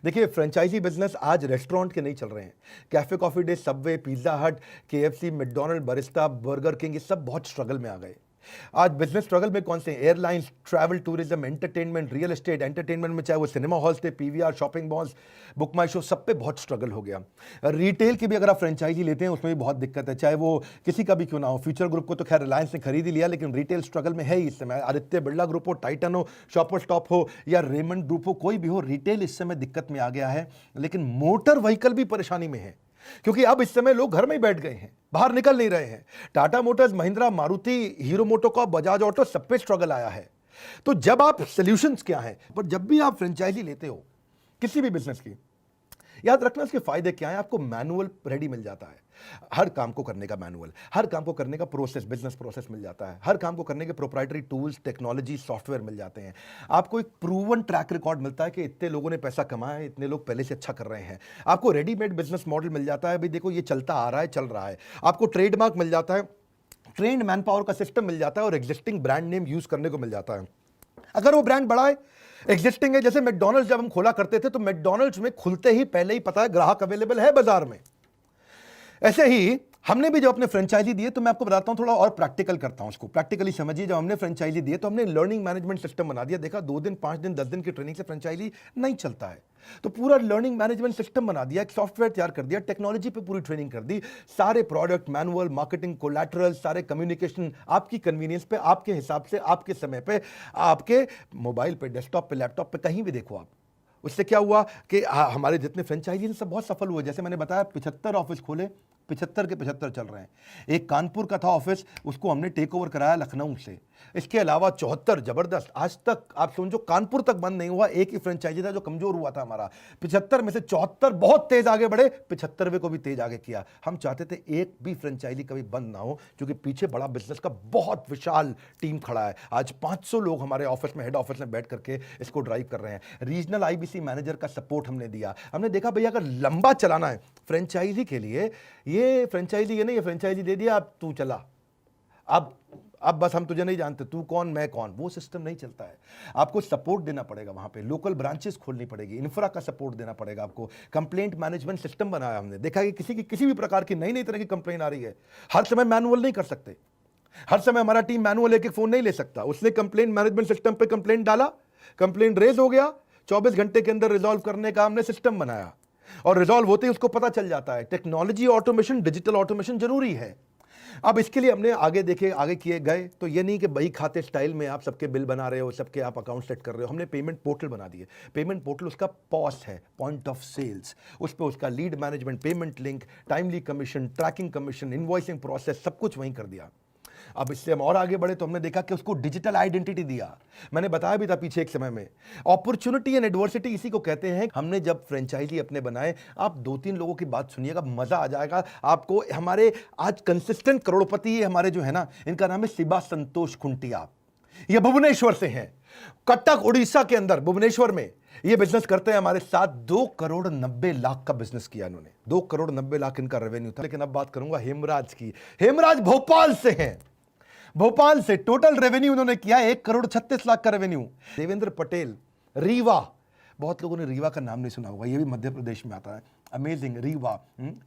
देखिए, franchise business आज restaurant के नहीं चल रहे हैं। Cafe Coffee Day, Subway, Pizza Hut, KFC, McDonald, Barista, Burger King, ये सब बहुत स्ट्रगल में आ गए। आज बिजनेस स्ट्रगल में कौन से? Airlines, travel tourism, entertainment, real estate. Entertainment में चाहे वो सिनेमा हॉल्स थे, पीवीआर, शॉपिंग मॉल्स, बुक माई शो, सब पे बहुत स्ट्रगल हो गया। रिटेल की भी अगर आप फ्रेंचाइजी लेते हैं उसमें भी बहुत दिक्कत है, चाहे वो किसी का भी क्यों ना हो। फ्यूचर ग्रुप को तो खैर रिलायंस ने खरीद ही लिया, लेकिन रिटेल स्ट्रगल में है ही इस समय। आदित्य बिरला ग्रुप हो, टाइटन हो, शॉपर स्टॉप हो या रेमंड ग्रुप हो, कोई भी हो, रिटेल इस समय दिक्कत में आ गया है। लेकिन मोटर व्हीकल भी परेशानी में है, क्योंकि अब इस समय लोग घर में ही बैठ गए हैं, बाहर निकल नहीं रहे हैं। Tata Motors, Mahindra, Maruti, hero MotoCorp, Bajaj auto, सब पे स्ट्रगल आया है। तो जब आप सॉल्यूशंस क्या है, पर जब भी आप फ्रेंचाइजी लेते हो किसी भी बिजनेस की, याद रखना इसके फायदे क्या है। आपको मैनुअल रेडी मिल जाता है, हर काम को करने का मैनुअल, हर काम को करने का प्रोसेस, बिजनेस प्रोसेस मिल जाता है, हर काम को करने के प्रोप्राइटरी टूल्स, टेक्नोलॉजी, सॉफ्टवेयर मिल जाते हैं। आपको एक प्रूवन ट्रैक रिकॉर्ड मिलता है कि इतने लोगों ने पैसा कमाया है, इतने लोग पहले से अच्छा कर रहे हैं। आपको रेडीमेड बिजनेस मॉडल मिल जाता है, भाई देखो ये चलता आ रहा है, चल रहा है। आपको ट्रेडमार्क मिल जाता है, ट्रेंड मैन पावर का सिस्टम मिल जाता है और एग्जिस्टिंग ब्रांड नेम यूज करने को मिल जाता है। अगर वो ब्रांड बड़ा है, एग्जिस्टिंग है, जैसे मैकडॉनल्ड्स जब हम खोला करते थे तो मैकडॉनल्ड्स में खुलते ही पहले ही पता है ग्राहक अवेलेबल है बाजार में। ऐसे ही हमने भी जब अपने फ्रेंचाइजी दिए, तो मैं आपको बताता हूं, थोड़ा और प्रैक्टिकल करता हूं, उसको प्रैक्टिकली समझिए। जब हमने फ्रेंचाइजी दिए तो हमने लर्निंग मैनेजमेंट सिस्टम बना दिया। देखा 2 दिन, 5 दिन, 10 दिन की ट्रेनिंग से फ्रेंचाइजी नहीं चलता है, तो पूरा लर्निंग मैनेजमेंट सिस्टम बना दिया, एक सॉफ्टवेयर तैयार कर दिया, टेक्नोलॉजी पे पूरी ट्रेनिंग कर दी। सारे प्रोडक्ट, मैनुअल, मार्केटिंग, कोलैटरल, सारे कम्युनिकेशन आपकी कन्वीनियंस पे, आपके हिसाब से, आपके समय पे, आपके मोबाइल पे, डेस्कटॉप पे, लैपटॉप पे, कहीं भी देखो आप। उससे क्या हुआ कि हमारे जितने फ्रेंचाइजी सब बहुत सफल हुए। जैसे मैंने बताया 75 ऑफिस खोले, 75 के 75 चल रहे हैं। एक कानपुर का था ऑफिस, उसको हमने टेक ओवर कराया लखनऊ से। इसके अलावा 74 जबरदस्त, आज तक आप समझो कानपुर तक बंद नहीं हुआ। एक ही फ्रेंचाइजी था जो कमजोर हुआ था हमारा। 75 में से 74 बहुत तेज आगे बढ़े, 75वें को भी तेज आगे किया। हम चाहते थे एक भी फ्रेंचाइजी कभी बंद ना हो, क्योंकि पीछे बड़ा बिजनेस का बहुत विशाल टीम खड़ा है। आज 500 लोग हमारे ऑफिस में, हेड ऑफिस में बैठ करके इसको ड्राइव कर रहे हैं। रीजनल आईबीसी मैनेजर का सपोर्ट हमने दिया। हमने देखा भैया अगर लंबा चलाना है फ्रेंचाइजी के लिए, ये फ्रेंचाइजी ये नहीं है फ्रेंचाइजी दे दिया अब तू चला, अब बस हम तुझे नहीं जानते, तू कौन मैं कौन, वो सिस्टम नहीं चलता है। आपको सपोर्ट देना पड़ेगा, वहां पे लोकल ब्रांचेस खोलनी पड़ेगी, इंफ्रा का सपोर्ट देना पड़ेगा आपको। कंप्लेंट मैनेजमेंट सिस्टम बनाया हमने। देखा कि किसी भी प्रकार की नई तरह की कंप्लेंट आ रही है, हर समय मैनुअल नहीं कर सकते, हर समय हमारा टीम मैनुअल एक फोन नहीं ले सकता। उसने कंप्लेंट मैनेजमेंट सिस्टम पे कंप्लेंट डाला, कंप्लेंट रेज हो गया, 24 घंटे के अंदर रिजॉल्व करने का हमने सिस्टम बनाया, और रिजॉल्व होते ही उसको पता चल जाता है। टेक्नोलॉजी ऑटोमेशन, डिजिटल ऑटोमेशन जरूरी है। अब इसके लिए हमने आगे किए गए, तो ये नहीं कि बही खाते स्टाइल में आप सबके बिल बना रहे हो, सबके आप अकाउंट सेट कर रहे हो। हमने पेमेंट पोर्टल बना दिए। पेमेंट पोर्टल उसका पॉस है, पॉइंट ऑफ सेल्स, उस पर उसका lead management, payment link, timely commission, tracking commission, invoicing process, सब कुछ वहीं कर दिया। अब इससे हम और आगे बढ़े तो हमने देखा कि उसको डिजिटल आइडेंटिटी दिया। मैंने बताया भी था पीछे एक समय में, अपॉर्चुनिटी एंड एडवर्सिटी इसी को कहते हैं। हमने जब फ्रेंचाइजी अपने बनाए, आप 2-3 लोगों की बात सुनिएगा, मजा आ जाएगा आपको। हमारे आज कंसिस्टेंट करोड़पति हमारे जो है ना, इनका नाम है शिबा संतोष खुंटिया। ये भुवनेश्वर से हैं, कटक उड़ीसा के अंदर भुवनेश्वर में ये बिजनेस करते हैं हमारे साथ। 2,90,00,000 का बिजनेस किया इन्होंने, 2,90,00,000 इनका रेवेन्यू था। लेकिन अब बात करूंगा हेमराज की। हेमराज भोपाल से हैं, भोपाल से टोटल रेवेन्यू उन्होंने किया 1,36,00,000 का रेवेन्यू। देवेंद्र पटेल, रीवा, बहुत लोगों ने रीवा का नाम नहीं सुना होगा, ये भी मध्य प्रदेश में आता है। अमेजिंग, रीवा,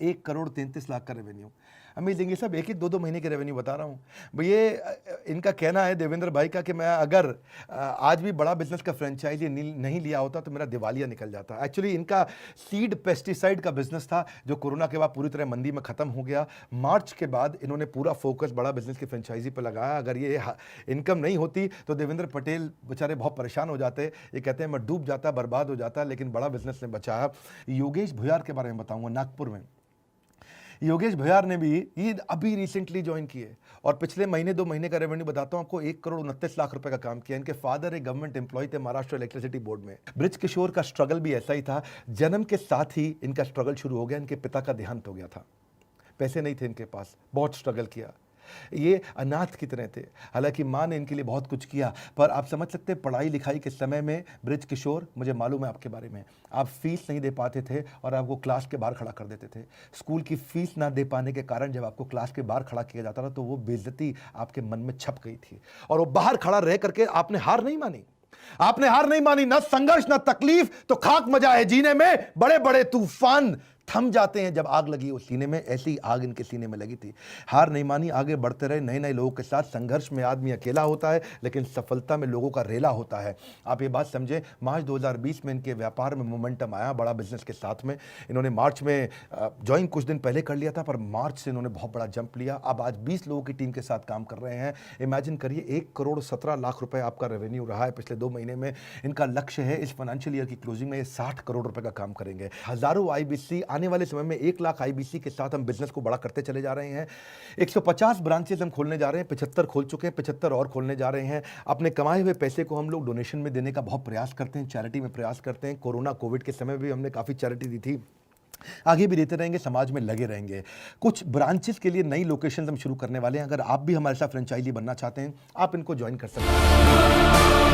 1,33,00,000 का रेवेन्यू। अमेजिंग, ये सब 1-2 महीने के रेवेन्यू बता रहा हूँ। ये इनका कहना है देवेंद्र भाई का कि मैं अगर आज भी बड़ा बिजनेस का फ्रेंचाइजी नहीं लिया होता तो मेरा दिवालिया निकल जाता। एक्चुअली इनका सीड पेस्टिसाइड का बिजनेस था, जो कोरोना के बाद पूरी तरह मंदी में खत्म हो गया। मार्च के बाद इन्होंने पूरा फोकस बड़ा बिजनेस की फ्रेंचाइजी पर लगाया। अगर ये इनकम नहीं होती तो देवेंद्र पटेल बेचारे बहुत परेशान हो जाते। ये कहते हैं मैं डूब जाता, बर्बाद हो जाता, लेकिन बड़ा बिजनेस ने बचाया। योगेश भुयार के बारे में बताऊंगा, नागपुर में। योगेश भुयार ने भी ये अभी रिसेंटली ज्वाइन किए, और पिछले महीने 2 महीने का रेवेन्यू बताता हूं आपको, 1,29,00,000 रुपए का काम किया। इनके फादर एक गवर्नमेंट एम्प्लॉय थे महाराष्ट्र इलेक्ट्रिसिटी बोर्ड में। ब्रिज किशोर का स्ट्रगल भी ऐसा ही था। जन्म के साथ ही इनका स्ट्रगल शुरू हो गया। इनके पिता का देहांत हो गया था, पैसे नहीं थे इनके पास, बहुत स्ट्रगल किया। ये अनाथ की तरह थे, हालांकि माँ ने इनके लिए बहुत कुछ किया। पर आप समझ सकते हैं पढ़ाई लिखाई के समय में ब्रिज किशोर, मुझे मालूम है आपके बारे में, आप फीस नहीं दे पाते थे और आपको क्लास के बाहर खड़ा कर देते थे। स्कूल की फीस ना दे पाने के कारण जब आपको क्लास के बाहर खड़ा किया जाता था तो वो बेइज्जती आपके मन में छप गई थी, और वो बाहर खड़ा रह करके आपने हार नहीं मानी। आपने हार नहीं मानी, ना संघर्ष ना तकलीफ, तो खाक मजा है जीने में। बड़े बड़े तूफान थम जाते हैं जब आग लगी हो सीने में, ऐसी आग इनके सीने में लगी थी। हार नहीं मानी, आगे बढ़ते रहे नए नए लोगों के साथ। संघर्ष में आदमी अकेला होता है, लेकिन सफलता में लोगों का रेला होता है। आप ये बात समझे, मार्च 2020 में इनके व्यापार में मोमेंटम आया बड़ा बिजनेस के साथ में। इन्होंने मार्च में ज्वाइन कुछ दिन पहले कर लिया था, पर मार्च से इन्होंने बहुत बड़ा जंप लिया। अब आज 20 लोगों की टीम के साथ काम कर रहे हैं। इमेजिन करिए 1,17,00,000 रुपए आपका रेवेन्यू रहा है पिछले 2 महीने में। इनका लक्ष्य है इस फाइनेंशियल ईयर की क्लोजिंग में ये 60 करोड़ रुपए का काम करेंगे। हजारों IBC, आने वाले समय में 1 लाख IBC के साथ हम बिजनेस को बड़ा करते चले जा रहे हैं। 150 ब्रांचेस हम खोलने जा रहे हैं, 75 खोल चुके हैं, 75 और खोलने जा रहे हैं। अपने कमाए हुए पैसे को हम लोग डोनेशन में देने का बहुत प्रयास करते हैं, चैरिटी में प्रयास करते हैं। कोरोना कोविड के समय भी हमने काफ़ी चैरिटी दी थी, आगे भी देते रहेंगे, समाज में लगे रहेंगे। कुछ ब्रांचेस के लिए नई लोकेशन हम शुरू करने वाले हैं। अगर आप भी हमारे साथ फ्रेंचाइजी बनना चाहते हैं, आप इनको ज्वाइन कर सकते हैं।